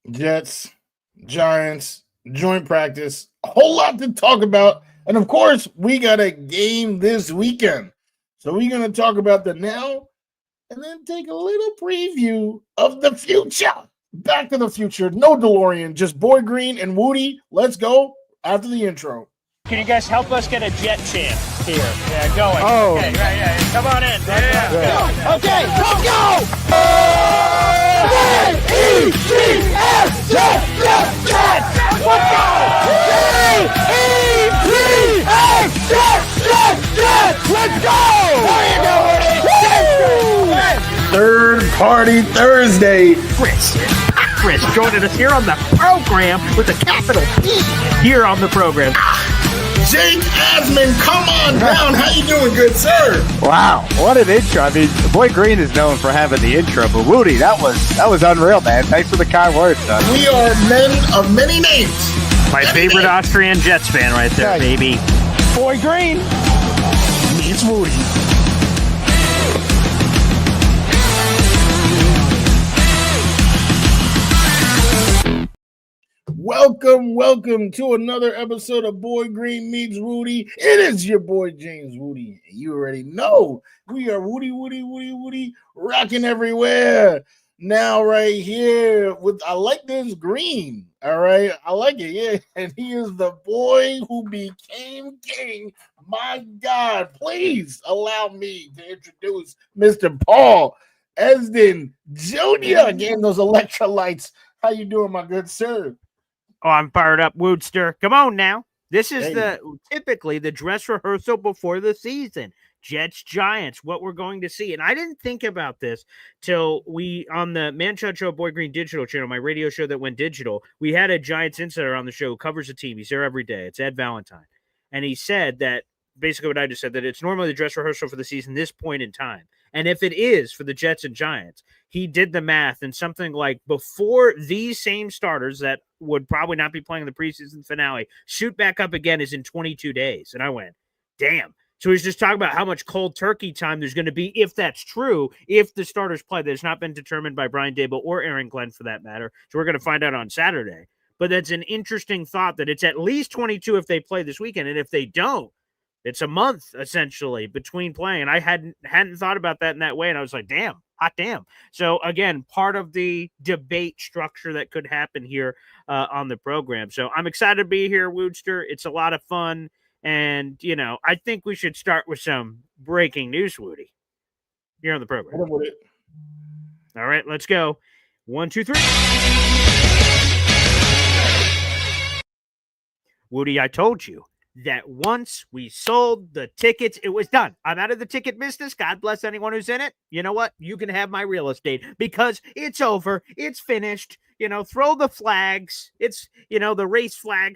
Jets, Giants, joint practice, a whole lot to talk about. And of course, we got a game this weekend. So we're going to talk about the now and then take a little preview of the future. Back to the future. No DeLorean, just Boy Green and Wudi. Let's go after the intro. Can you guys help us get a jet chant here? Yeah, going. Oh. Okay, right, yeah. Come on in. Yeah. Okay, let's go! J-E-T-S, Jets, Jets, Jets! Let's go! J-E-T-S, Jets, Jets, Jets! Let's go! There you go, Woody! Third Party Thursday. Chris joining us here on the program with a capital P here on the program. Jake Asman, come on down. How you doing, good sir? Wow, what an intro. I mean, Boy Green is known for having the intro, but Woody, that was unreal, man. Thanks for the kind words, son. We are men of many names. My favorite Austrian Jets fan right there, baby. Boy Green Meets Wudi. Welcome to another episode of Boy Green Meets Wudi. It is your boy James Wudi. You already know we are Wudi, rocking everywhere. Now right here I like this green. All right, I like it. Yeah, and he is the boy who became king. My God, please allow me to introduce Mr. Paul Esden Jr. Getting those electrolytes. How you doing, my good sir? Oh, I'm fired up, Woodster. Come on now. This is typically the dress rehearsal before the season. Jets, Giants, what we're going to see. And I didn't think about this till we, on the Manshot Show Boy Green Digital channel, my radio show that went digital, we had a Giants insider on the show who covers the team. He's there every day. It's Ed Valentine. And he said that, basically what I just said, that it's normally the dress rehearsal for the season this point in time. And if it is for the Jets and Giants, he did the math and something like before these same starters that would probably not be playing the preseason finale shoot back up again is in 22 days. And I went, damn. So he's just talking about how much cold turkey time there's going to be, if that's true, if the starters play. That's not been determined by Brian Daboll or Aaron Glenn for that matter. So we're going to find out on Saturday. But that's an interesting thought that it's at least 22 if they play this weekend. And if they don't, it's a month essentially between playing. And I hadn't thought about that in that way. And I was like, damn, hot damn. So again, part of the debate structure that could happen here on the program. So I'm excited to be here, Woodster. It's a lot of fun. And, you know, I think we should start with some breaking news, Woody, here on the program. All right, let's go. 1, 2, 3. Woody, I told you that once we sold the tickets, it was done. I'm out of the ticket business. God bless anyone who's in it. You know what? You can have my real estate because it's over. It's finished. You know, throw the flags. It's, you know, the race flag.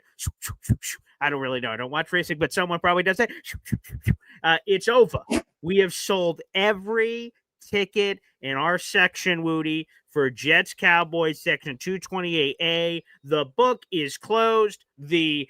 I don't really know. I don't watch racing, but someone probably does that. It's over. We have sold every ticket in our section, Woody, for Jets Cowboys section 228A. The book is closed. The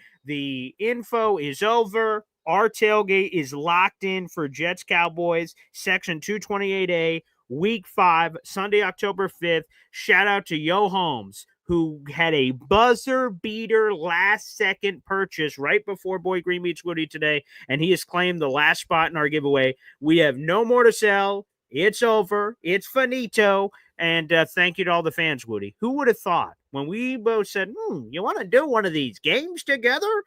info is over. Our tailgate is locked in for Jets Cowboys section 228A, week 5, Sunday, October 5th. Shout out to Yo Holmes, who had a buzzer beater last second purchase right before Boy Green meets Woody today. And he has claimed the last spot in our giveaway. We have no more to sell. It's over. It's finito. And thank you to all the fans, Woody. Who would have thought when we both said, you want to do one of these games together?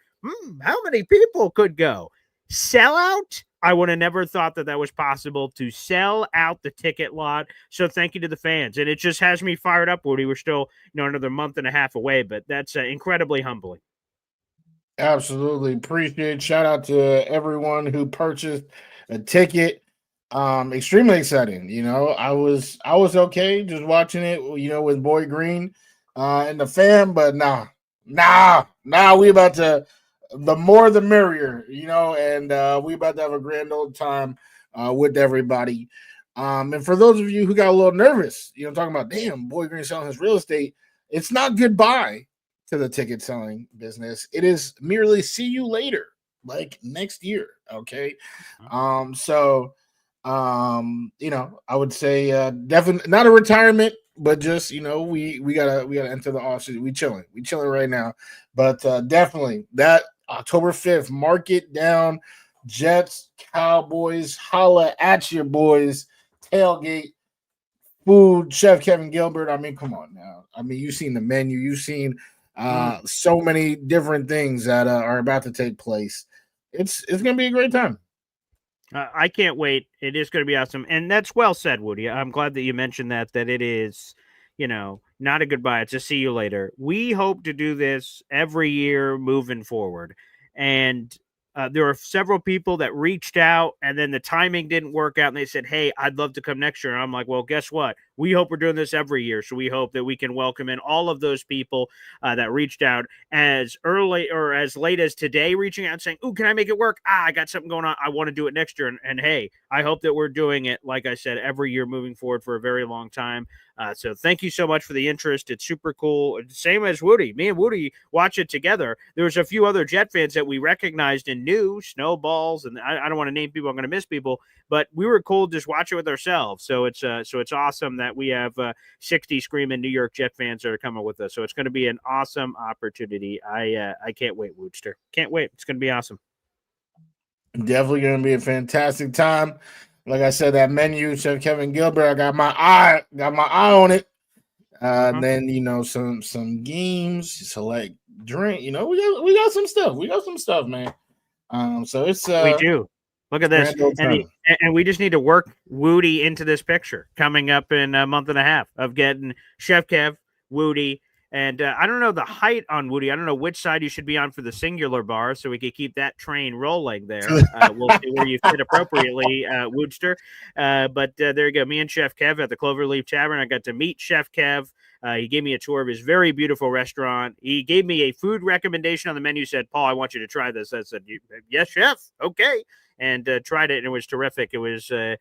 How many people could go? Sell out? I would have never thought that was possible to sell out the ticket lot. So thank you to the fans. And it just has me fired up, Woody. We're still, another month and a half away, but that's incredibly humbling. Absolutely. Appreciate. Shout out to everyone who purchased a ticket. Extremely exciting. I was okay just watching it, with Boy Green and the fam, but nah, we about to, the more the merrier, and we about to have a grand old time with everybody. And for those of you who got a little nervous, talking about, damn, Boy Green selling his real estate, it's not goodbye to the ticket selling business. It is merely see you later, like next year. Okay. So I would say definitely not a retirement but just we gotta enter the offseason. We chilling right now, but definitely that October 5th, mark it down. Jets, Cowboys, holla at your boys. Tailgate, food, Chef Kevin Gilbert. I mean, come on now. I mean, you've seen the menu. You've seen so many different things that are about to take place. It's gonna be a great time. I can't wait. It is going to be awesome. And that's well said, Woody. I'm glad that you mentioned that it is, not a goodbye. It's a see you later. We hope to do this every year moving forward. And there were several people that reached out and then the timing didn't work out. And they said, hey, I'd love to come next year. And I'm like, well, guess what? We hope we're doing this every year. So we hope that we can welcome in all of those people that reached out as early or as late as today, reaching out and saying, oh, can I make it work? I got something going on. I want to do it next year. And hey, I hope that we're doing it, like I said, every year moving forward for a very long time. So thank you so much for the interest. It's super cool. Same as Woody. Me and Woody watch it together. There was a few other Jet fans that we recognized and knew, Snowballs, and I don't want to name people. I'm going to miss people, but we were cool just watch it with ourselves. So it's awesome that we have 60 screaming New York Jet fans that are coming with us. So it's going to be an awesome opportunity. I can't wait, Woodster. Can't wait. It's going to be awesome. Definitely going to be a fantastic time. Like I said, that menu, Chef Kevin Gilbert, I got my eye on it. Then some games, select drink. We got some stuff. We got some stuff, man. So it's we do. Look at this, and we just need to work Woody into this picture coming up in a month and a half of getting Chef Kev, Woody. And I don't know the height on Woody. I don't know which side you should be on for the singular bar, so we could keep that train rolling there. We'll see where you fit appropriately, Woodster. But there you go. Me and Chef Kev at the Cloverleaf Tavern. I got to meet Chef Kev. He gave me a tour of his very beautiful restaurant. He gave me a food recommendation on the menu. Said, Paul, I want you to try this. I said, yes, chef. Okay. And tried it, and it was terrific. It was a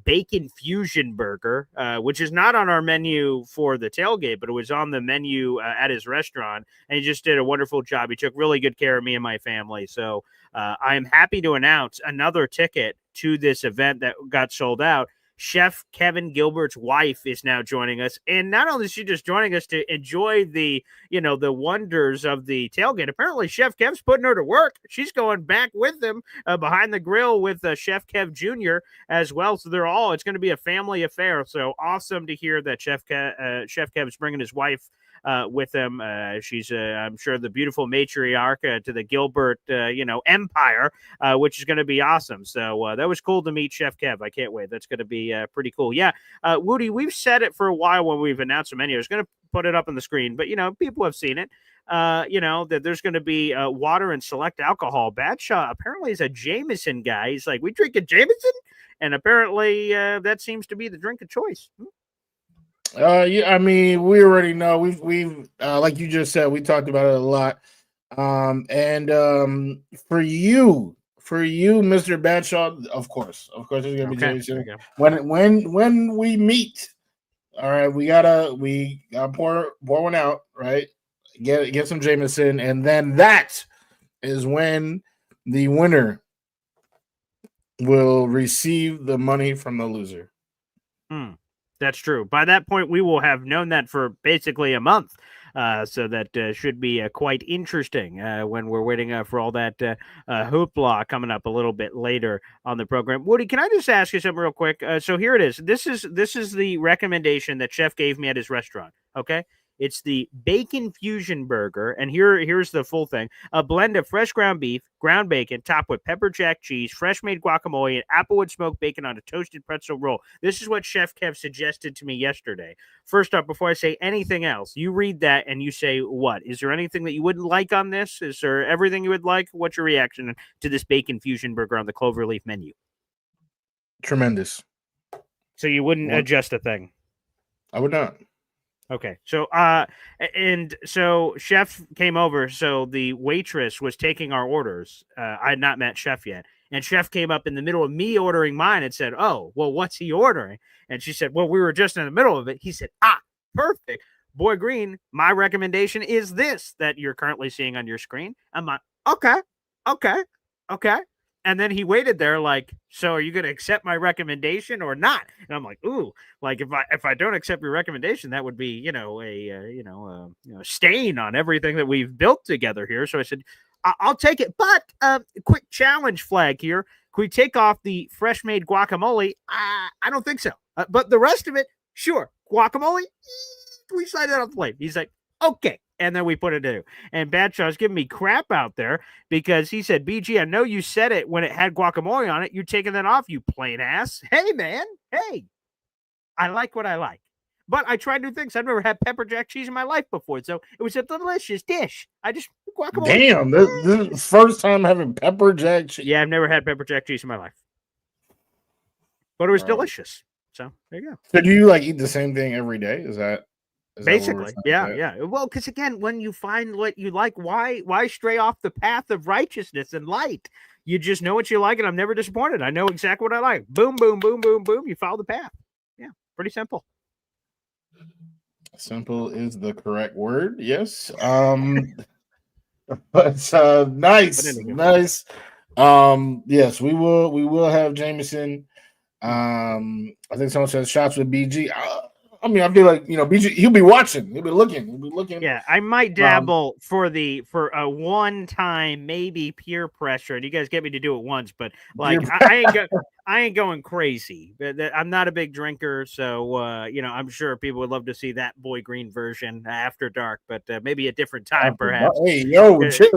bacon fusion burger, which is not on our menu for the tailgate, but it was on the menu at his restaurant, and he just did a wonderful job. He took really good care of me and my family. So I am happy to announce another ticket to this event that got sold out. Chef Kevin Gilbert's wife is now joining us. And not only is she just joining us to enjoy the wonders of the tailgate, apparently Chef Kev's putting her to work. She's going back with them behind the grill with Chef Kev Jr. as well. So it's going to be a family affair. So awesome to hear that Chef Kev is bringing his wife with him. She's, I'm sure, the beautiful matriarch to the Gilbert, empire, which is going to be awesome. So that was cool to meet Chef Kev. I can't wait. That's going to be pretty cool. Yeah, Woody, we've said it for a while when we've announced the menu. I was going to put it up on the screen, but, people have seen it. That there's going to be water and select alcohol. Badshaw apparently is a Jameson guy. He's like, we drink a Jameson? And apparently that seems to be the drink of choice. Yeah, I mean, we already know. We've like you just said, we talked about it a lot. And for you, Mr. Badshaw, of course, there's gonna be Jameson. When we meet, all right, we gotta pour one out, right? Get some Jameson, and then that is when the winner will receive the money from the loser. That's true. By that point, we will have known that for basically a month. So that should be quite interesting when we're waiting for all that hoopla coming up a little bit later on the program. Woody, can I just ask you something real quick? So here it is. This is the recommendation that Chef gave me at his restaurant. Okay. It's the bacon fusion burger, and here's the full thing: a blend of fresh ground beef, ground bacon, topped with pepper jack cheese, fresh made guacamole, and applewood smoked bacon on a toasted pretzel roll. This is what Chef Kev suggested to me yesterday. First up, before I say anything else, you read that and you say, what? Is there anything that you wouldn't like on this? Is there everything you would like? What's your reaction to this bacon fusion burger on the Cloverleaf menu? Tremendous. So you wouldn't adjust a thing? I would not. Okay. So, and so Chef came over. So the waitress was taking our orders. I had not met Chef yet. And Chef came up in the middle of me ordering mine and said, oh, well, what's he ordering? And she said, well, we were just in the middle of it. He said, perfect. Boy Green, my recommendation is this that you're currently seeing on your screen. I'm like, okay. And then he waited there like, so are you going to accept my recommendation or not? And I'm like, ooh, like if I don't accept your recommendation, that would be, a stain on everything that we've built together here. So I said, I'll take it. But quick challenge flag here. Can we take off the fresh made guacamole? I don't think so. But the rest of it, sure. Guacamole, we slide that off the plate. He's like, okay. And then we put it in. And Badshaw's giving me crap out there because he said, BG, I know you said it when it had guacamole on it. You're taking that off, you plain ass. Hey, man. Hey, I like what I like. But I tried new things. I've never had pepper jack cheese in my life before. So it was a delicious dish. I just, guacamole. Damn, this is the first time having pepper jack cheese. Yeah, I've never had pepper jack cheese in my life. But it was delicious. So there you go. So do you like eat the same thing every day? Is that basically? Yeah. Well, because again, when you find what you like, why stray off the path of righteousness and light? You just know what you like, and I'm never disappointed. I know exactly what I like. Boom, boom, boom, boom, boom. You follow the path. Yeah, pretty simple. Simple is the correct word. Yes. But nice. Yes, we will have Jameson. I think someone said shots with BG. I mean, I feel like BG. He'll be watching. He'll be looking. Yeah, I might dabble for a one-time maybe peer pressure. And you guys get me to do it once, but like I ain't going crazy. I'm not a big drinker, so I'm sure people would love to see that Boy Green version after dark, but maybe a different time, perhaps. Hey, yo, chill.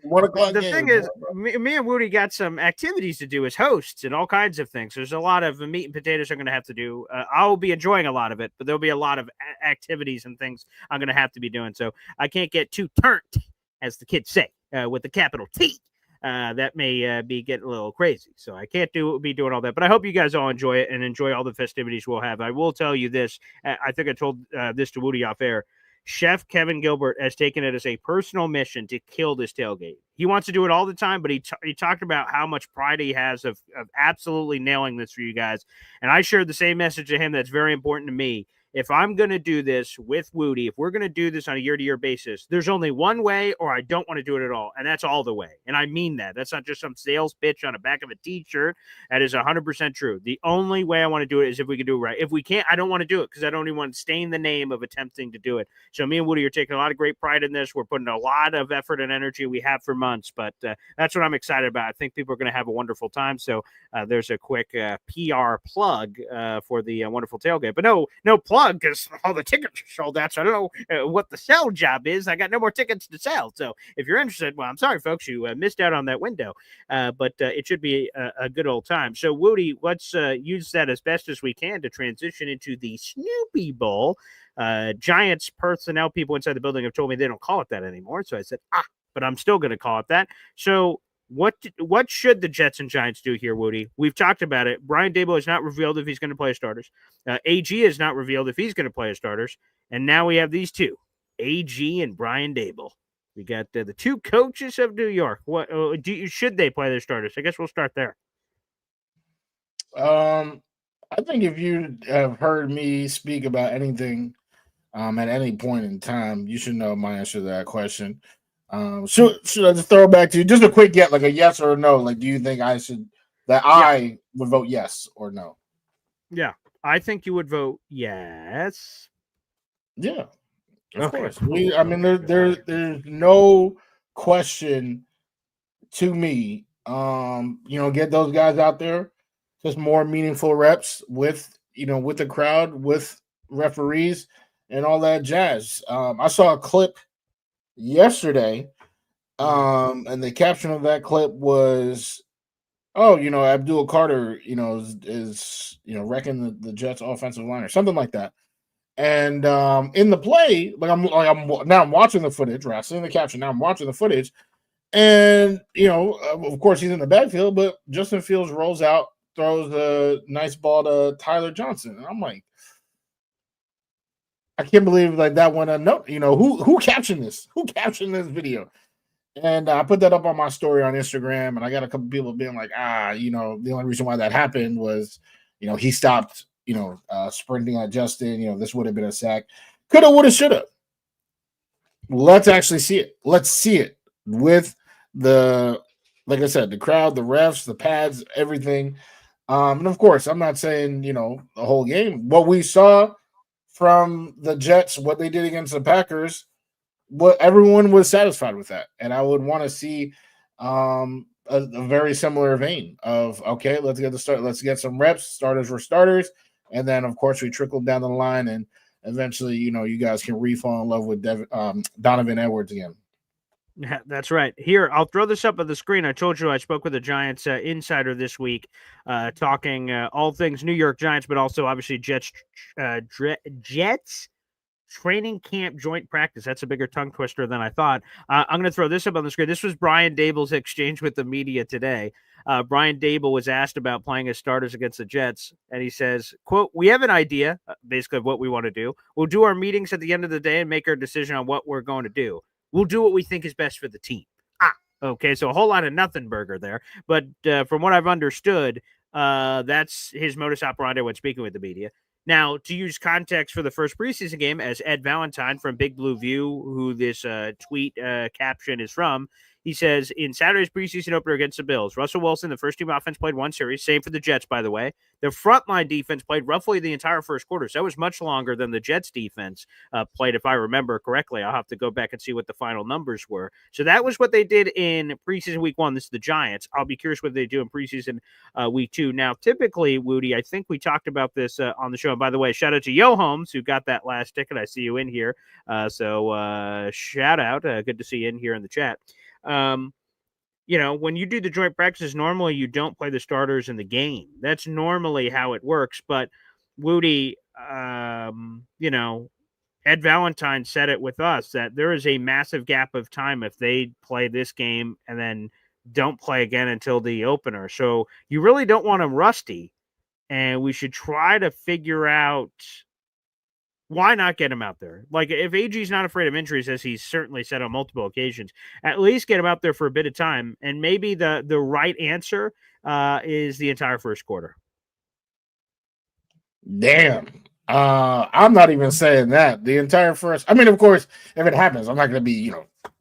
1 o'clock. The thing is, me and Wudi got some activities to do as hosts and all kinds of things. There's a lot of meat and potatoes I'm going to have to do. I'll be enjoying a lot of it, but there'll be a lot of activities and things I'm going to have to be doing. So I can't get too turnt, as the kids say, with the capital T. That may be getting a little crazy. So I can't be doing all that. But I hope you guys all enjoy it and enjoy all the festivities we'll have. I will tell you this. I think I told this to Wudi off air. Chef Kevin Gilbert has taken it as a personal mission to kill this tailgate. He wants to do it all the time, but he talked about how much pride he has of absolutely nailing this for you guys. And I shared the same message to him that's very important to me. If I'm going to do this with Wudi, if we're going to do this on a year-to-year basis, there's only one way, or I don't want to do it at all. And that's all the way. And I mean that. That's not just some sales pitch on the back of a t-shirt. That is 100% true. The only way I want to do it is if we can do it right. If we can't, I don't want to do it because I don't even want to stain the name of attempting to do it. So me and Wudi are taking a lot of great pride in this. We're putting a lot of effort and energy we have for months, but that's what I'm excited about. I think people are going to have a wonderful time. So there's a quick PR plug for the wonderful tailgate. But no plug, because all the tickets are sold out. So I don't know what the sell job is. I got no more tickets to sell. So if you're interested, well, I'm sorry, folks, you missed out on that window. But it should be a good old time. So Wudi, let's use that as best as we can to transition into the Snoopy Bowl. Giants personnel people inside the building have told me they don't call it that anymore. So I said, but I'm still going to call it that. So what should the Jets and Giants do here, Wudi? We've talked about it. Brian Daboll has not revealed if he's going to play his starters. AG has not revealed if he's going to play his starters. And now we have these two, AG and Brian Daboll. We got the two coaches of New York. What should they play their starters? I guess we'll start there. I think if you have heard me speak about anything at any point in time, you should know my answer to that question. Should I just throw it back to you? Just a quick get, like a yes or a no. Like, do you think I would vote yes or no? Yeah, I think you would vote yes. Yeah, of course. There's no question to me. Get those guys out there, just more meaningful reps with the crowd, with referees, and all that jazz. I saw a clip yesterday, and the caption of that clip was, Abdul Carter, is wrecking the Jets offensive line or something like that. And in the play, I'm watching the footage, right? I see the caption. Now I'm watching the footage, and of course he's in the backfield, but Justin Fields rolls out, throws a nice ball to Tyler Johnson, and I'm like, I can't believe that went unnoticed. Who captioned this? Who captioned this video? And I put that up on my story on Instagram, and I got a couple people being like, the only reason why that happened was, he stopped, sprinting at Justin. This would have been a sack. Coulda, woulda, shoulda. Let's actually see it. Let's see it with the like I said, the crowd, the refs, the pads, everything. And of course, I'm not saying, the whole game. What we saw from the Jets, what they did against the Packers, what everyone was satisfied with that. And I would want to see a very similar vein of, okay, let's get some reps. Starters were starters. And then of course we trickled down the line, and eventually, you guys can re-fall in love with Donovan Edwards again. Yeah, that's right. Here, I'll throw this up on the screen. I told you I spoke with a Giants insider this week, talking all things New York Giants, but also obviously Jets training camp joint practice. That's a bigger tongue twister than I thought. I'm going to throw this up on the screen. This was Brian Dable's exchange with the media today. Brian Dable was asked about playing as starters against the Jets, and he says, quote, "We have an idea, basically, of what we want to do. We'll do our meetings at the end of the day and make our decision on what we're going to do. We'll do what we think is best for the team." Okay, so a whole lot of nothing burger there. But from what I've understood, that's his modus operandi when speaking with the media. Now, to use context for the first preseason game, as Ed Valentine from Big Blue View, who this tweet caption is from, he says, in Saturday's preseason opener against the Bills, Russell Wilson, the first team offense, played one series. Same for the Jets, by the way. The frontline defense played roughly the entire first quarter. So that was much longer than the Jets defense played, if I remember correctly. I'll have to go back and see what the final numbers were. So that was what they did in preseason week 1. This is the Giants. I'll be curious what they do in preseason week 2. Now, typically, Wudi, I think we talked about this on the show. And by the way, shout out to Yo Holmes, who got that last ticket. I see you in here. So shout out. Good to see you in here in the chat. When you do the joint practices, normally you don't play the starters in the game. That's normally how it works. But Wudi, Ed Valentine said it with us that there is a massive gap of time if they play this game and then don't play again until the opener. So you really don't want them rusty, and we should try to figure out why not get him out there. Like, if AG's not afraid of injuries, as he's certainly said on multiple occasions, at least get him out there for a bit of time. And maybe the right answer is the entire first quarter. Damn. I'm not even saying that. The entire first. I mean, of course, if it happens, I'm not going to be,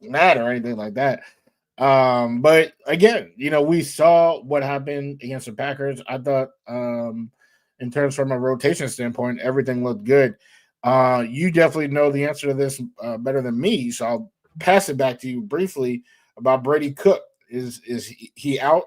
mad or anything like that. But again, we saw what happened against the Packers. I thought, in terms from a rotation standpoint, everything looked good. You definitely know the answer to this better than me, so I'll pass it back to you briefly about Brady Cook. Is he out?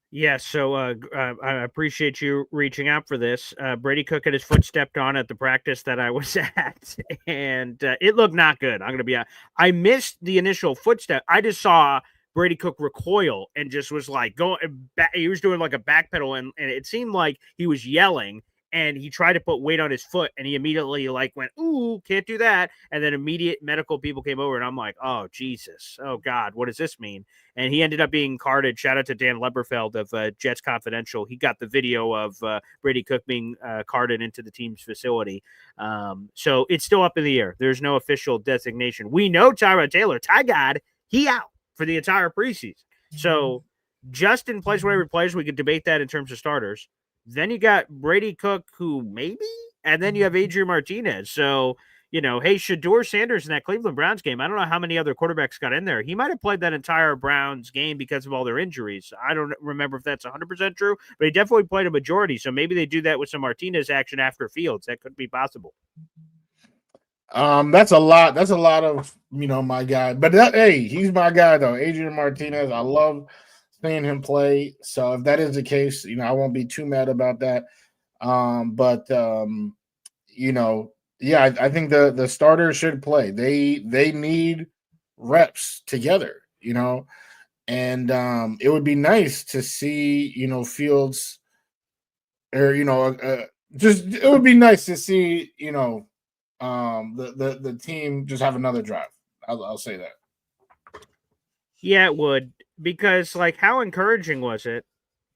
Yes, so I appreciate you reaching out for this. Brady Cook had his foot stepped on at the practice that I was at, and it looked not good. I'm going to be honest. I missed the initial footstep. I just saw Brady Cook recoil and just was like going back. He was doing like a backpedal, and it seemed like he was yelling. And he tried to put weight on his foot, and he immediately went, "Ooh, can't do that." And then immediate medical people came over, and I'm like, "Oh, Jesus. Oh, God, what does this mean?" And he ended up being carded. Shout out to Dan Leberfeld of Jets Confidential. He got the video of Brady Cook being carded into the team's facility. So it's still up in the air. There's no official designation. We know Tyrod Taylor, Ty God, he out for the entire preseason. So Justin plays whatever he plays. We could debate that in terms of starters. Then you got Brady Cook, who maybe, and then you have Adrian Martinez. So, hey, Shedeur Sanders in that Cleveland Browns game, I don't know how many other quarterbacks got in there. He might have played that entire Browns game because of all their injuries. I don't remember if that's 100% true, but he definitely played a majority. So maybe they do that with some Martinez action after Fields. That could be possible. That's a lot. That's a lot of, my guy. But hey, he's my guy, though. Adrian Martinez. I love seeing him play. So if that is the case, I won't be too mad about that. Yeah, I think the starters should play. They need reps together, and it would be nice to see, Fields, or just it would be nice to see, the team just have another drive. I'll say that. Yeah, it would, because how encouraging was it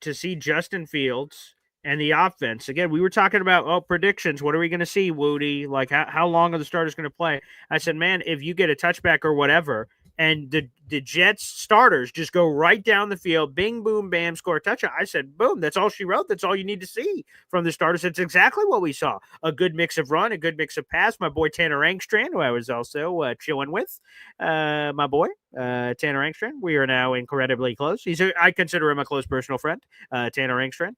to see Justin Fields and the offense? Again, we were talking about predictions. What are we going to see, Wudi? How long are the starters going to play? I said, man, if you get a touchback or whatever, and the Jets starters just go right down the field, bing, boom, bam, score a touchdown. I said, boom, that's all she wrote. That's all you need to see from the starters. It's exactly what we saw. A good mix of run, a good mix of pass. My boy Tanner Angstrand, who I was also chilling with, my boy Tanner Angstrand. We are now incredibly close. I consider him a close personal friend, Tanner Angstrand,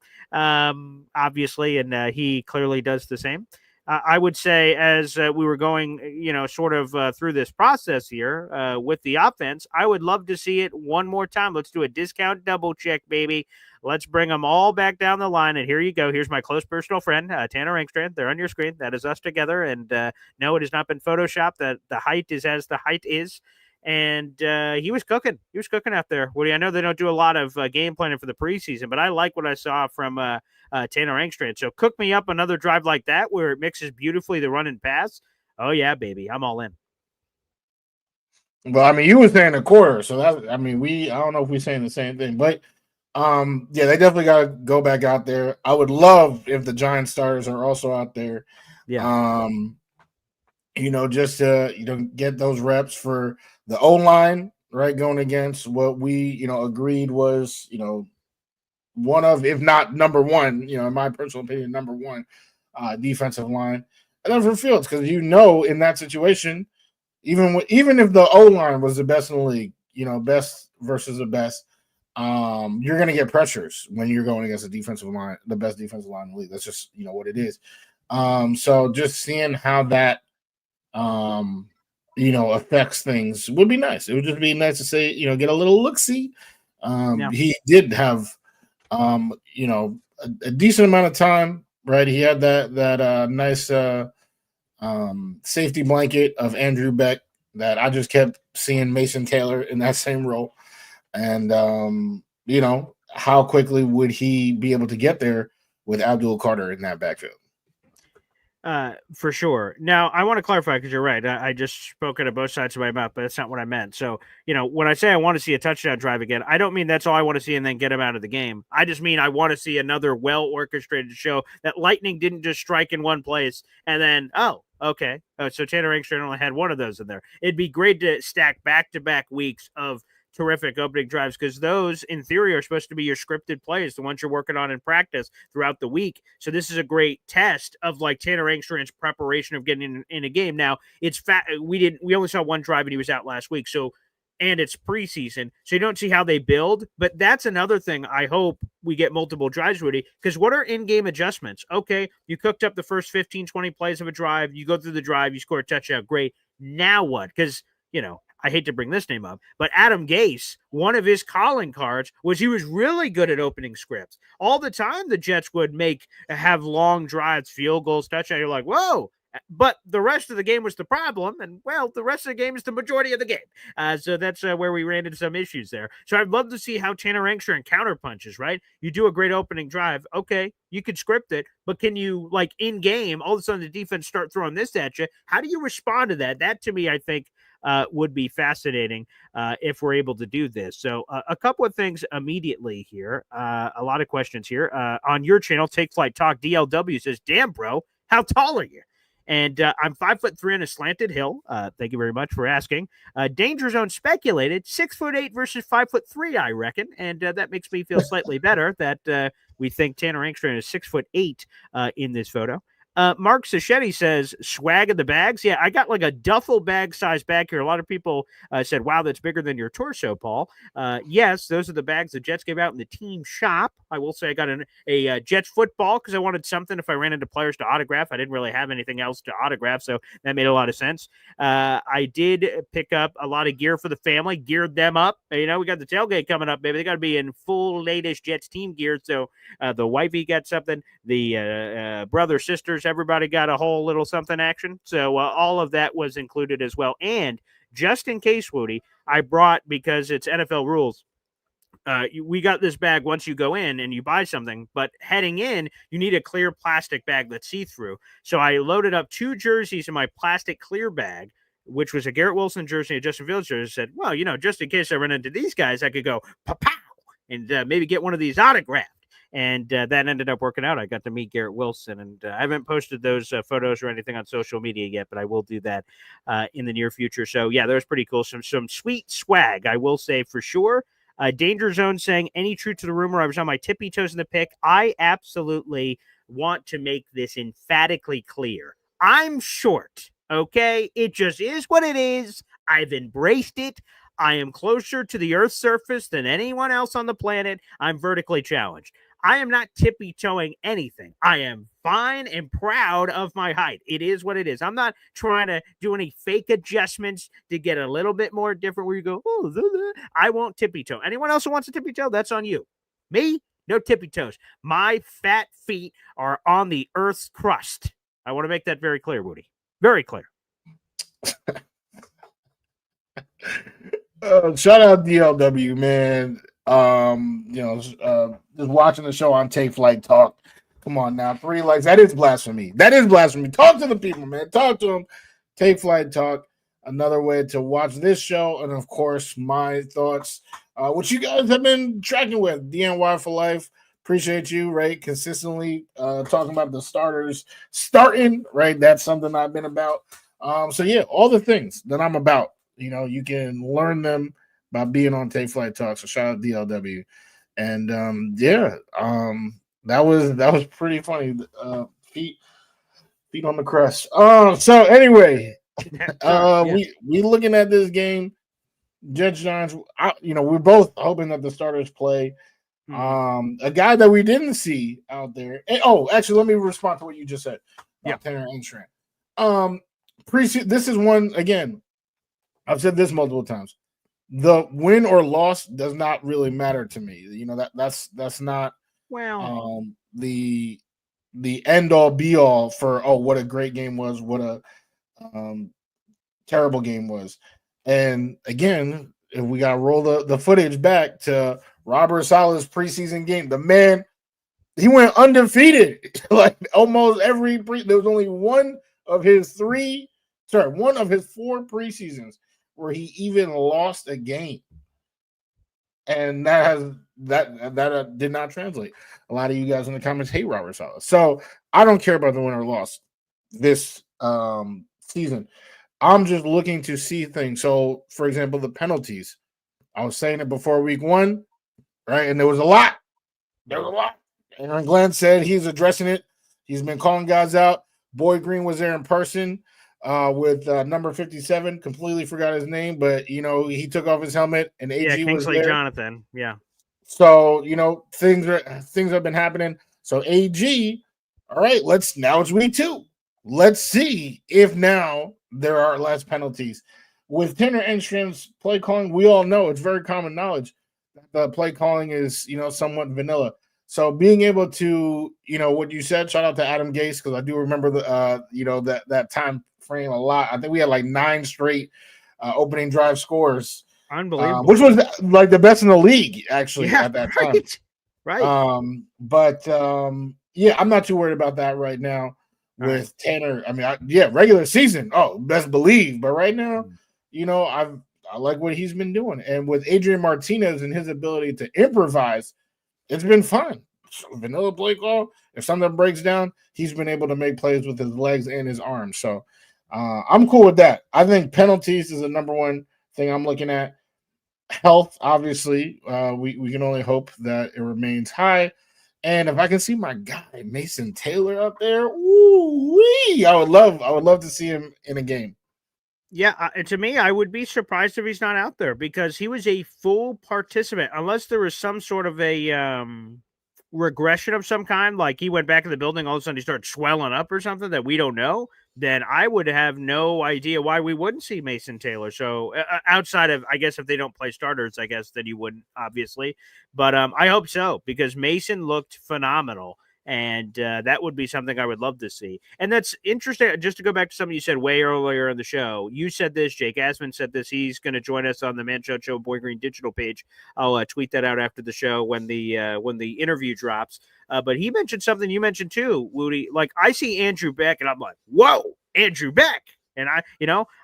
obviously, and he clearly does the same. I would say as we were going, sort of through this process here with the offense, I would love to see it one more time. Let's do a discount double check, baby. Let's bring them all back down the line. And here you go. Here's my close personal friend, Tanner Angstrand. They're on your screen. That is us together. And no, it has not been Photoshopped. The height is as the height is. And he was cooking. He was cooking out there. Woody, I know they don't do a lot of game planning for the preseason, but I like what I saw from Tanner Angstrand. So cook me up another drive like that where it mixes beautifully the run and pass. Oh, yeah, baby. I'm all in. Well, I mean, you were saying a quarter, so I don't know if we're saying the same thing, but yeah, they definitely got to go back out there. I would love if the Giants starters are also out there. Yeah. Just to get those reps for the O-line, right, going against what we agreed was one of, if not number one, in my personal opinion, number one defensive line, and then for Fields, because in that situation, even if the O-line was the best in the league, best versus the best, you're going to get pressures when you're going against the best defensive line in the league. That's just what it is. So just seeing how that affects things would be nice. It would just be nice to say, get a little look-see. He did have a decent amount of time, right? He had that nice safety blanket of Andrew Beck that I just kept seeing Mason Taylor in that same role. And how quickly would he be able to get there with Abdul Carter in that backfield? For sure. Now, I want to clarify because you're right. I just spoke out of both sides of my mouth, but that's not what I meant. So, when I say I want to see a touchdown drive again, I don't mean that's all I want to see and then get him out of the game. I just mean I want to see another well-orchestrated show that lightning didn't just strike in one place and then, oh, okay. So Tanner Angstrand only had one of those in there. It'd be great to stack back-to-back weeks of terrific opening drives because those in theory are supposed to be your scripted plays, the ones you're working on in practice throughout the week. So this is a great test of like Tanner Angstrand's preparation of getting in a game. Now it's we only saw one drive and he was out last week. So, and it's preseason. So you don't see how they build, but that's another thing. I hope we get multiple drives, Woody, because what are in-game adjustments? Okay. You cooked up the first 15, 20 plays of a drive. You go through the drive, you score a touchdown. Great. Now what? Because, I hate to bring this name up, but Adam Gase, one of his calling cards was he was really good at opening scripts. All the time the Jets would have long drives, field goals, touchdown. You're like, whoa. But the rest of the game was the problem. And, well, the rest of the game is the majority of the game. So that's where we ran into some issues there. So I'd love to see how Tanner Angstrand counterpunches, right? You do a great opening drive. Okay, you could script it. But can you, like, in-game, all of a sudden the defense start throwing this at you? How do you respond to that? That, to me, I think, would be fascinating if we're able to do this. So a couple of things immediately here. A lot of questions here. On your channel, Take Flight Talk, DLW says, damn, bro, how tall are you? And I'm 5'3" on a slanted hill. Thank you very much for asking. Danger Zone speculated 6'8" versus 5'3", I reckon. And that makes me feel slightly better that we think Tanner Angstrand is 6'8" in this photo. Mark Sachetti says, swag in the bags. Yeah, I got like a duffel bag size bag here. A lot of people said, wow, that's bigger than your torso, Paul. Yes, those are the bags the Jets gave out in the team shop. I will say I got a Jets football because I wanted something if I ran into players to autograph. I didn't really have anything else to autograph, so that made a lot of sense. I did pick up a lot of gear for the family, geared them up. We got the tailgate coming up, baby. They got to be in full latest Jets team gear. So the wifey got something, the brothers, sisters, everybody got a whole little something action. So all of that was included as well. And just in case, Woody, I brought, because it's NFL rules, we got this bag once you go in and you buy something, but heading in, you need a clear plastic bag that's see-through. So I loaded up 2 jerseys in my plastic clear bag, which was a Garrett Wilson jersey and a Justin Fields jersey. Said, well, just in case I run into these guys, I could go, pow, and maybe get one of these autographed. And that ended up working out. I got to meet Garrett Wilson, and I haven't posted those photos or anything on social media yet, but I will do that in the near future. So yeah, that was pretty cool. Some sweet swag, I will say for sure. Danger Zone saying, any truth to the rumor I was on my tippy toes in the pick? I absolutely want to make this emphatically clear. I'm short, okay? It just is what it is. I've embraced it. I am closer to the Earth's surface than anyone else on the planet. I'm vertically challenged. I am not tippy-toeing anything. I am fine and proud of my height. It is what it is. I'm not trying to do any fake adjustments to get a little bit more different where you go, oh, I won't tippy-toe. Anyone else who wants to tippy-toe, that's on you. Me, no tippy-toes. My fat feet are on the Earth's crust. I want to make that very clear, Wudi. Very clear. Shout out DLW, man. Just watching the show on Take Flight Talk. Come on now, 3 likes. That is blasphemy. That is blasphemy. Talk to the people, man. Talk to them. Take Flight Talk. Another way to watch this show, and of course, my thoughts, which you guys have been tracking with DNY for life. Appreciate you, right? Consistently talking about the starters starting, right? That's something I've been about. So yeah, all the things that I'm about. You can learn them by being on Take Flight Talk. So shout out DLW. And that was pretty funny. Feet on the crest. So anyway, we looking at this game. Judge Giants, we're both hoping that the starters play. A guy that we didn't see out there. Actually, let me respond to what you just said. Tanner Enstrand. This is one again. I've said this multiple times. The win or loss does not really matter to me. That's not the end all be all for what a great game was, what a terrible game was. And again, if we got to roll the footage back to Robert Saleh's preseason game, the man, he went undefeated like almost every there was only one of his 4 preseasons where he even lost a game, and that did not translate. A lot of you guys in the comments hate Robert Saleh, so I don't care about the win or loss this season. I'm just looking to see things. So, for example, the penalties. I was saying it before week 1, right? And there was a lot. Aaron Glenn said he's addressing it. He's been calling guys out. Boy Green was there in person. With number 57, completely forgot his name, but he took off his helmet and AG was there. Jonathan, yeah. So things have been happening. So AG, all right, now it's week 2. Let's see if now there are less penalties with Tanner Enstrand's play calling. We all know it's very common knowledge that the play calling is somewhat vanilla. So being able to what you said, shout out to Adam Gase, because I do remember that time frame a lot. I think we had like 9 straight opening drive scores, unbelievable, which was like the best in the league actually at that time. Right. I'm not too worried about that right now with Tanner. I mean, regular season, best believe, but right now, I like what he's been doing, and with Adrian Martinez and his ability to improvise, it's been fun. Vanilla play call. If something breaks down, he's been able to make plays with his legs and his arms. So I'm cool with that. I think penalties is the number one thing I'm looking at. Health, obviously, we can only hope that it remains high. And if I can see my guy Mason Taylor up there, I would love to see him in a game. Yeah, to me, I would be surprised if he's not out there because he was a full participant, unless there was some sort of a regression of some kind, like he went back in the building, all of a sudden he started swelling up or something that we don't know, then I would have no idea why we wouldn't see Mason Taylor. So outside of, I guess, if they don't play starters, I guess then you wouldn't, obviously. But I hope so, because Mason looked phenomenal. And that would be something I would love to see. And that's interesting. Just to go back to something you said way earlier in the show, you said this, Jake Asman said this. He's going to join us on the Man Show Boy Green digital page. I'll tweet that out after the show when the interview drops. But he mentioned something you mentioned too, Wudi. Like, I see Andrew Beck and I'm like, whoa, Andrew Beck. And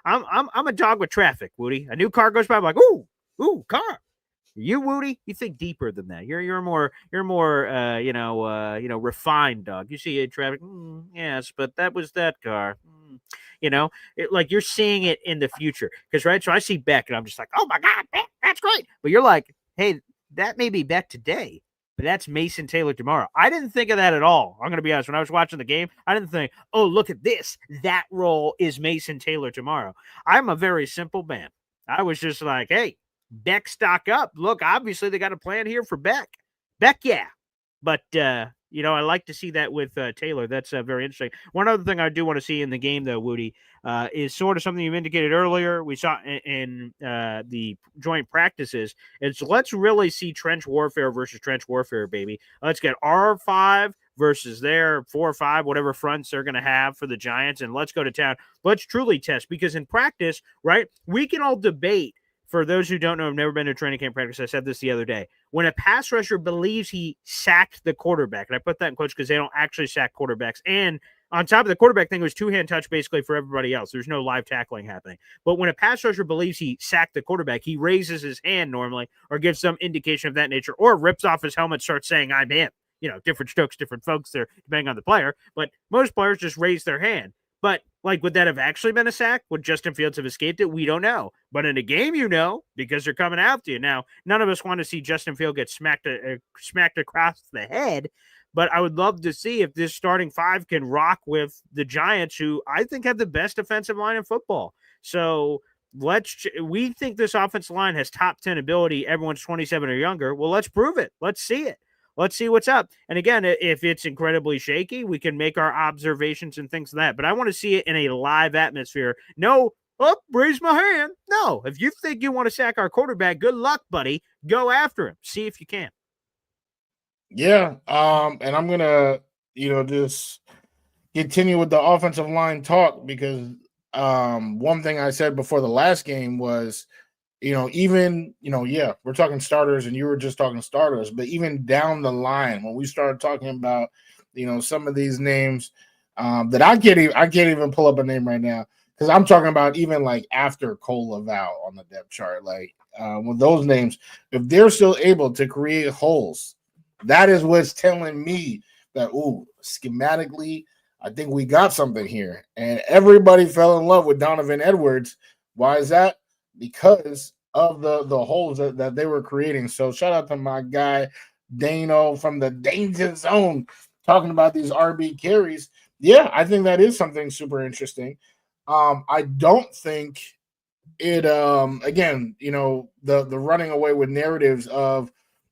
I'm a dog with traffic, Wudi. A new car goes by, I'm like, ooh, car. You, Wudi, you think deeper than that. You're more refined dog. You see a traffic, yes, but that was that car. Like you're seeing it in the future. Because right, so I see Beck, and I'm just like, oh my god, Beck, that's great. But you're like, hey, that may be Beck today, but that's Mason Taylor tomorrow. I didn't think of that at all. I'm going to be honest. When I was watching the game, I didn't think, oh, look at this. That role is Mason Taylor tomorrow. I'm a very simple man. I was just like, hey, Beck stock up. Look, obviously they got a plan here for Beck. Beck, yeah. But, I like to see that with Taylor. That's very interesting. One other thing I do want to see in the game, though, Wudi, is sort of something you indicated earlier. We saw in the joint practices. It's let's really see trench warfare versus trench warfare, baby. Let's get R5 versus their 4 or 5, whatever fronts they're going to have for the Giants, and let's go to town. Let's truly test, because in practice, right, we can all debate. For those who don't know, I've never been to training camp practice. I said this the other day. When a pass rusher believes he sacked the quarterback, and I put that in quotes because they don't actually sack quarterbacks, and on top of the quarterback thing, it was two-hand touch basically for everybody else. There's no live tackling happening. But when a pass rusher believes he sacked the quarterback, he raises his hand normally or gives some indication of that nature, or rips off his helmet, starts saying, I'm him. Different strokes, different folks there, depending on the player. But most players just raise their hand. But, would that have actually been a sack? Would Justin Fields have escaped it? We don't know. But in a game, because they're coming after you. Now, none of us want to see Justin Fields get smacked across the head, but I would love to see if this starting 5 can rock with the Giants, who I think have the best defensive line in football. So we think this offensive line has top 10 ability. Everyone's 27 or younger. Well, let's prove it. Let's see it. Let's see what's up. And again, if it's incredibly shaky, we can make our observations and things like that. But I want to see it in a live atmosphere. No, raise my hand. No, if you think you want to sack our quarterback, good luck, buddy. Go after him. See if you can. Yeah. And I'm gonna, just continue with the offensive line talk, because one thing I said before the last game was, we're talking starters and you were just talking starters, but even down the line, when we started talking about, some of these names that I can't even pull up a name right now, because I'm talking about even like after Cole Laval on the depth chart, with those names, if they're still able to create holes, that is what's telling me that, schematically, I think we got something here. And everybody fell in love with Donovan Edwards. Why is that? Because of the holes that they were creating. So shout out to my guy Dano from the Danger Zone talking about these RB carries. Yeah, I think that is something super interesting. I don't think it again, the running away with narratives of,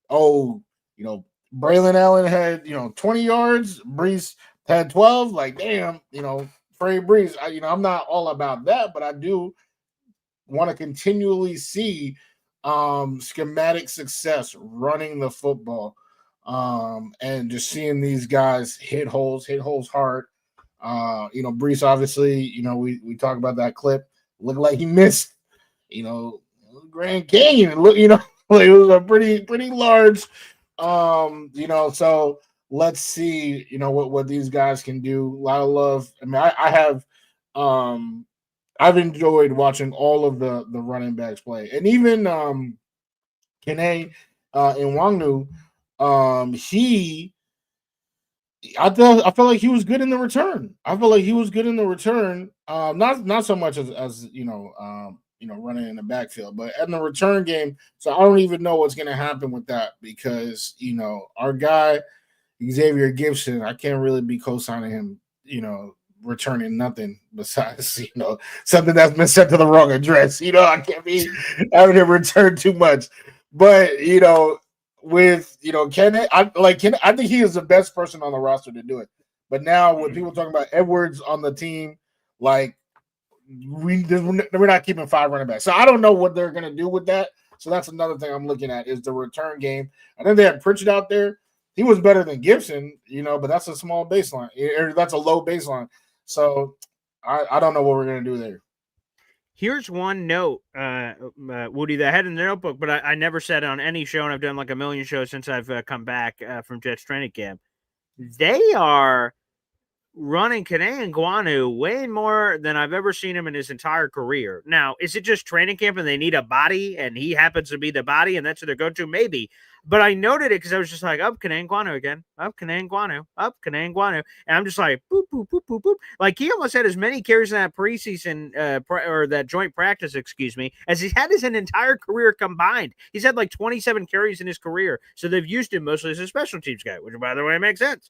Braylon Allen had 20 yards, Brees had 12, like damn, Trey Brees. I'm not all about that, but I do want to continually see schematic success running the football, and just seeing these guys hit holes hard. Brees, obviously, we talk about that clip, looked like he missed, Grand Canyon. Look, like it was a pretty large, so let's see, what these guys can do. A lot of love. I mean, I have, I've enjoyed watching all of the running backs play, and even Kene Nwangwu, I felt like he was good in the return. Not so much as running in the backfield, but in the return game. So I don't even know what's going to happen with that, because our guy Xavier Gibson, I can't really be co-signing him, returning nothing besides something that's been sent to the wrong address. I can't be having him return too much. But with Ken, I think he is the best person on the roster to do it. But now with people talking about Edwards on the team, like we're not keeping 5 running backs. So I don't know what they're gonna do with that. So that's another thing I'm looking at, is the return game. I think they had Pritchett out there. He was better than Gibson, but that's a small baseline, or that's a low baseline. So I don't know what we're gonna do there. Here's one note, Wudi, that I had in the notebook, but I never said it on any show, and I've done like a million shows since I've come back from Jets training camp. They are running Kane Guanu way more than I've ever seen him in his entire career. Now, is it just training camp and they need a body and he happens to be the body and that's who they're going to? Maybe. But I noted it because I was just like, up Kane Guanu again. Up Kane Guanu. Up Kane Guanu. And I'm just like, boop, boop, boop, boop, boop. Like he almost had as many carries in that preseason or that joint practice, excuse me, as he's had his entire career combined. He's had like 27 carries in his career. So they've used him mostly as a special teams guy, which, by the way, makes sense.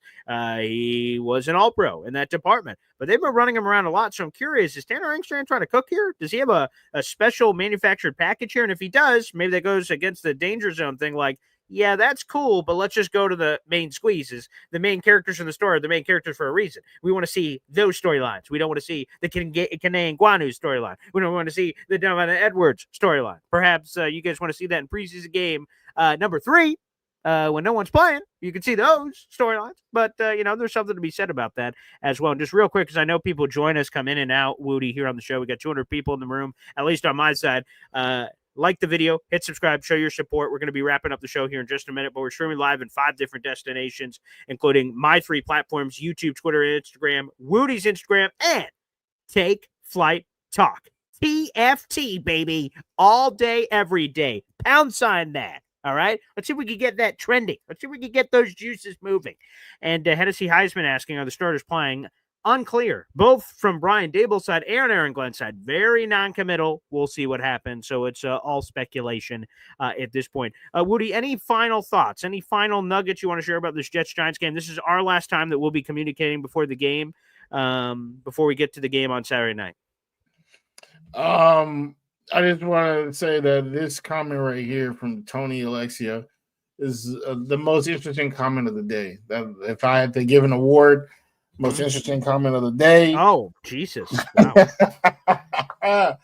He was an all-pro in that department. But they've been running him around a lot. So I'm curious, is Tanner Engstrand trying to cook here? Does he have a special manufactured package here? And if he does, maybe that goes against the danger zone thing like, yeah, that's cool, but let's just go to the main squeezes. The main characters in the story are the main characters for a reason. We want to see those storylines. We don't want to see the Kane Guanu storyline. We don't want to see the Donovan Edwards storyline. Perhaps you guys want to see that in preseason game number 3 when no one's playing. You can see those storylines. But, there's something to be said about that as well. And just real quick, because I know people join us, come in and out, Wudi, here on the show. We got 200 people in the room, at least on my side. Like the video, hit subscribe, show your support. We're going to be wrapping up the show here in just a minute, but we're streaming live in 5 different destinations, including my 3 platforms, YouTube, Twitter, and Instagram, Wudi's Instagram, and Take Flight Talk. TFT, baby, all day, every day. # that. All right, let's see if we can get that trending. Let's see if we can get those juices moving. And Hennessy Heisman asking, are the starters playing? Unclear, both from Brian Dable's side and Aaron Glenn's side. Very non-committal. We'll see what happens. So it's all speculation at this point. Wudi, any final thoughts? Any final nuggets you want to share about this Jets-Giants game? This is our last time that we'll be communicating before the game, before we get to the game on Saturday night. I just want to say that this comment right here from Tony Alexia is the most interesting comment of the day. That if I had to give an award, most interesting comment of the day. Oh, Jesus. Wow.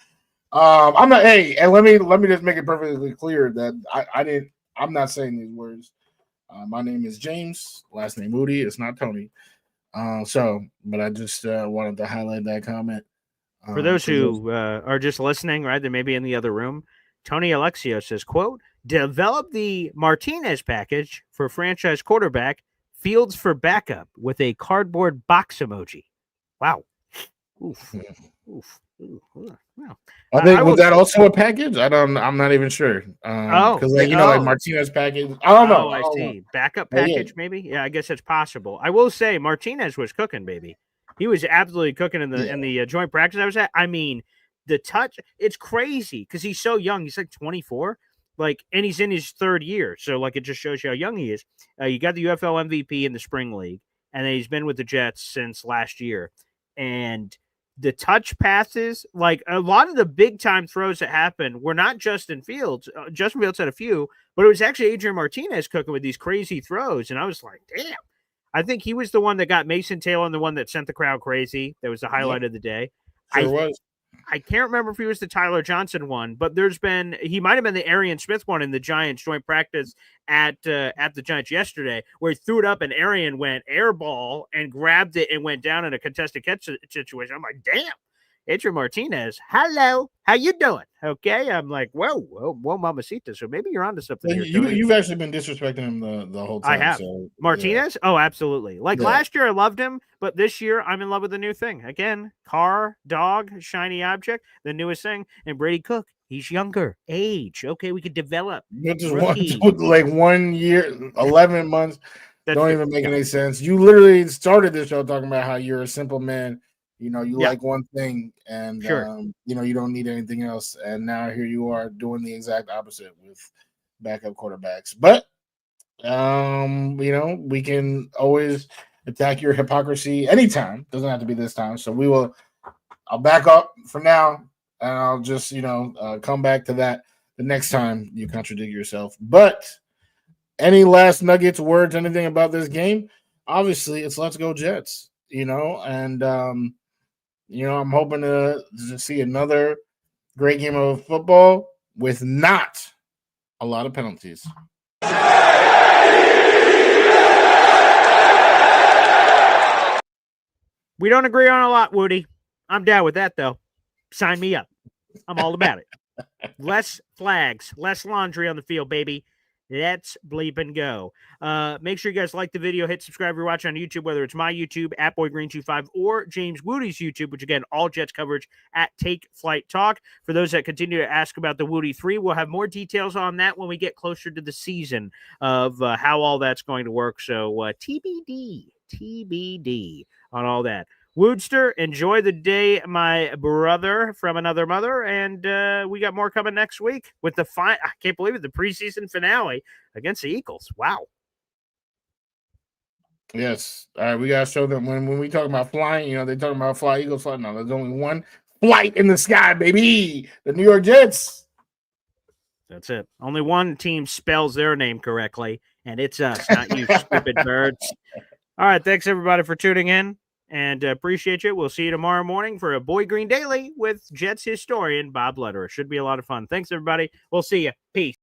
I'm not. Hey, and let me just make it perfectly clear that I'm not saying these words. My name is James. Last name Wudi. It's not Tony. But I just wanted to highlight that comment. For those who are just listening, right? They may be in the other room. Tony Alexio says, "Quote: Develop the Martinez package for franchise quarterback." Fields for backup with a cardboard box emoji. Wow. Oof. Oof. Wow. I think was that also a package? I'm not even sure. Because like Martinez package. I don't know. I see. Backup package, maybe. Yeah, I guess it's possible. I will say Martinez was cooking, baby. He was absolutely cooking in the joint practice I was at. I mean, the touch. It's crazy because he's so young. He's like 24. And he's in his 3rd year. So, it just shows you how young he is. You got the UFL MVP in the spring league, and then he's been with the Jets since last year. And the touch passes, a lot of the big-time throws that happened were not Justin Fields. Justin Fields had a few, but it was actually Adrian Martinez cooking with these crazy throws. And I was like, damn. I think he was the one that got Mason Taylor and the one that sent the crowd crazy. That was the highlight of the day. Sure was. I can't remember if he was the Tyler Johnson one, but he might have been the Arian Smith one in the Giants joint practice at the Giants yesterday, where he threw it up and Arian went air ball and grabbed it and went down in a contested catch situation. I'm like, damn, Adrian Martinez. Hello, how you doing? Okay, I'm like, whoa, mamacita. So maybe you're onto something here. You've actually been disrespecting him the whole time. I have. So, Martinez? Yeah. Oh, absolutely. Last year I loved him, but this year I'm in love with a new thing. Again, car, dog, shiny object, the newest thing. And Brady Cook, he's younger. Age. Okay, we could develop. Just 1 year, 11 months. Don't even make any sense. You literally started this show talking about how you're a simple man. You like one thing, and you don't need anything else. And now here you are doing the exact opposite with backup quarterbacks. But we can always attack your hypocrisy anytime. Doesn't have to be this time. So I'll back up for now, and I'll just come back to that the next time you contradict yourself. But any last nuggets, words, anything about this game? Obviously, it's let's go Jets. And I'm hoping to see another great game of football with not a lot of penalties. We don't agree on a lot, Wudi. I'm down with that, though. Sign me up. I'm all about it. Less flags, less laundry on the field, baby. Let's bleep and go. Make sure you guys like the video, hit subscribe if you're watching on YouTube, whether it's my YouTube, at BoyGreen25, or James Wudi's YouTube, which again, all Jets coverage at Take Flight Talk. For those that continue to ask about the Wudi 3, we'll have more details on that when we get closer to the season of how all that's going to work. So TBD on all that. Woodster, enjoy the day, my brother from another mother, and we got more coming next week with the I can't believe it, the preseason finale against the Eagles. Wow. Yes. All right, we gotta show them when we talk about flying, they're talking about fly Eagles fly. No, there's only one flight in the sky, baby. The New York Jets. That's it. Only one team spells their name correctly, and it's us, not you stupid birds. All right, thanks everybody for tuning in. And appreciate you. We'll see you tomorrow morning for a Boy Green Daily with Jets historian Bob Lederer. Should be a lot of fun. Thanks, everybody. We'll see you. Peace.